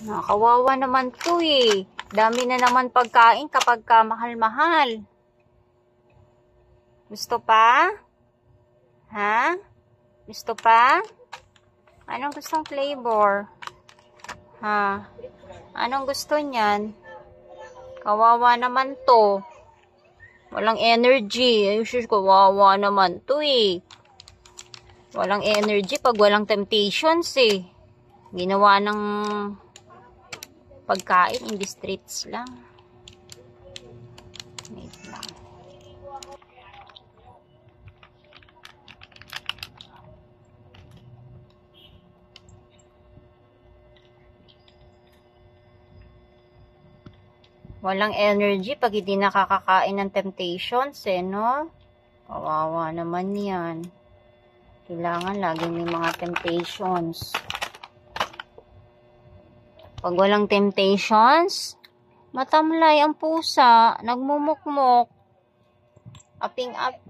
Nakawawa naman to eh. Dami na naman pagkain kapag ka mahal-mahal. Gusto pa? Ha? Gusto pa? Anong gustong flavor? Ha? Anong gusto niyan? Kawawa naman to. Walang energy. Ay, sus, kawawa naman to eh. Walang energy pag walang temptations eh. Ginawa ng pagkain in the streets lang. Wait lang. Walang energy pag hindi nakakakain ng temptations eh, no? Kawawa naman yan. Kailangan lagi may mga temptations. Pag walang temptations, matamlay ang pusa, nagmumukmok, aping-up,